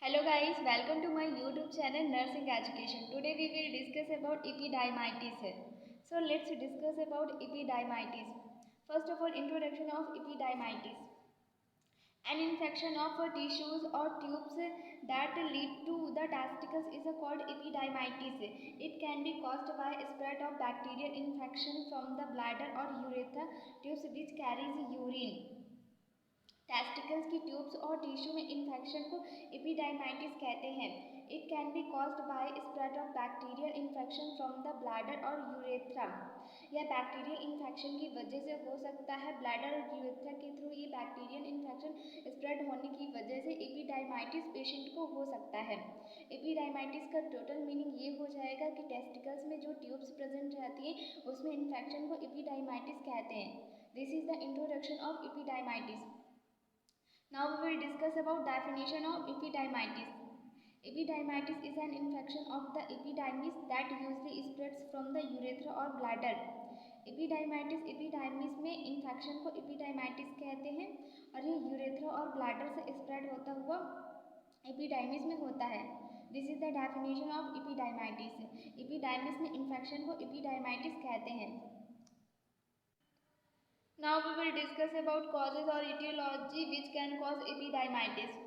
Hello guys, welcome to my YouTube channel Nursing Education. Today we will discuss about epididymitis. So let's discuss about epididymitis. First of all, introduction of epididymitis. An infection of tissues or tubes that lead to the testicles is called epididymitis. It can be caused by spread of bacterial infection from the bladder or urethra tubes which carries urine. Testicles की tubes और tissue में infection को epididymitis कहते हैं। It can be caused by spread of bacterial infection from the bladder और urethra. यह bacterial infection की वजह से हो सकता है। ब्लैडर और यूरेथ्रा के थ्रू ये बैक्टीरियल इन्फेक्शन स्प्रेड होने की वजह से एपिडाइमाइटिस पेशेंट को हो सकता है। एपिडाइमाइटिस का टोटल मीनिंग ये हो जाएगा कि टेस्टिकल्स में जो ट्यूब्स प्रेजेंट रहती हैं उसमें इन्फेक्शन को एपिडाइमाइटिस कहते हैं। This is the introduction of epididymitis. Now we will discuss about definition of epididymitis. Epididymitis is an infection of the epididymis that usually spreads from the urethra or bladder. Epididymis में infection को epididymitis कहते हैं और ये urethra और bladder से spread होता हुआ एपिडाइमिस में होता है। This is the definition of epididymitis. Epididymis में इन्फेक्शन को एपिडाइमाइटिस कहते हैं। Now we will discuss about causes or etiology which can cause epididymitis.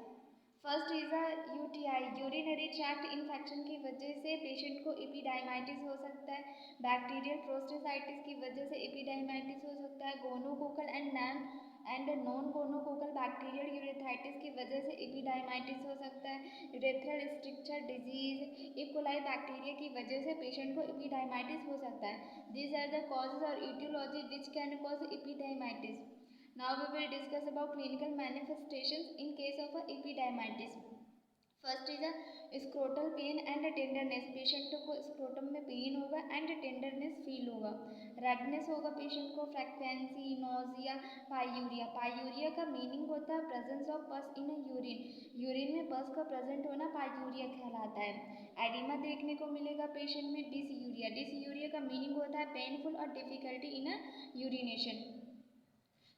First is a UTI, urinary tract infection की वजह से पेशेंट को एपिडाइमाइटिस हो सकता है। बैक्टीरियल प्रोस्टेसाइटिस की वजह से एपिडाइमाइटिस हो सकता है। Gonococcal and non gonococcal bacterial urethritis की वजह से एपिडाइमाइटिस हो सकता है। Urethral structure disease, E coli bacteria की वजह से पेशेंट को एपिडाइमाइटिस हो सकता है। These are the causes or etiology which can cause epididymitis. Now we will discuss about clinical manifestations in case of epididymitis. First is a scrotal pain and tenderness. Patient को scrotum में pain होगा and tenderness feel होगा। Redness होगा patient को। Frequency, nausea, pyuria. Pyuria का meaning होता है presence of पस इन यूरिन। यूरिन में पस का प्रेजेंट होना पायूरिया कहलाता है। एडिमा देखने को मिलेगा पेशेंट में। डिसयूरिया। डिसयूरिया का मीनिंग होता है पेनफुल और डिफिकल्टी इन यूरिनेशन।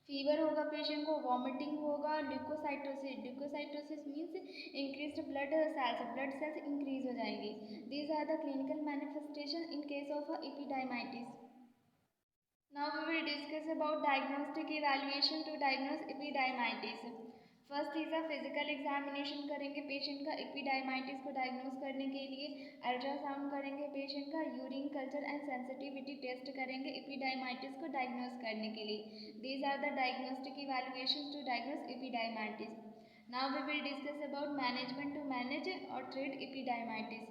फीवर होगा पेशेंट को। वॉमिटिंग होगा। Leukocytosis. Leukocytosis means increased blood cells. Blood cells increase हो जाएंगे। These are the clinical manifestation in case of epididymitis. Now we will discuss about diagnostic evaluation to diagnose epididymitis. First is a physical examination करेंगे patient का epididymitis को diagnose करने के लिए। Ultrasound करेंगे patient का। Urine culture and sensitivity test करेंगे epididymitis को डायग्नोस करने के लिए। These are the diagnostic evaluation to diagnose epididymitis. Now we will discuss about management to manage और treat epididymitis.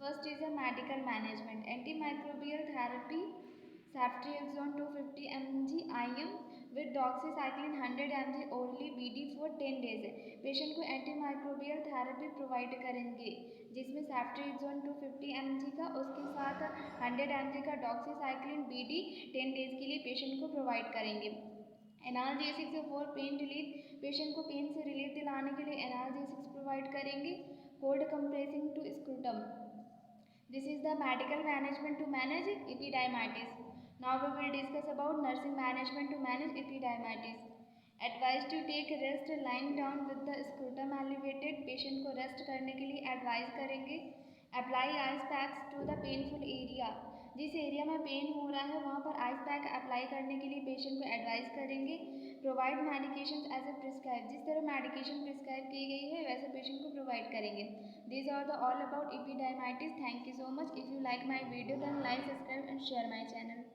First is a medical management. Antimicrobial therapy, ceftriaxone 250 mg IM with doxycycline 100 mg orally BD for 10 days। Patient को antimicrobial therapy provide करेंगे जिसमें ceftriaxone 250 mg का, उसके साथ 100 mg का doxycycline BD 10 days के लिए पेशेंट को प्रोवाइड करेंगे। Analgesics for pain relief. Patient को पेन से रिलीफ दिलाने के लिए एनाल्जेसिक्स प्रोवाइड करेंगे। Cold compressing to scrotum. This is the medical management to manage epididymitis. Now we will discuss about nursing management to manage epididymitis. Advised to take rest lying down with the scrotum elevated। Patient को rest करने के लिए advise करेंगे। Apply ice packs to the painful area. जिस area में pain हो रहा है वहाँ पर आइस पैक अप्लाई करने के लिए पेशेंट को एडवाइज करेंगे। Provide medication as a prescribe. जिस तरह मेडिकेशन प्रिस्क्राइब की गई है वैसे पेशेंट को प्रोवाइड करेंगे। These are the all about epididymitis. Thank you so much. If you like my video then like, subscribe and share my channel.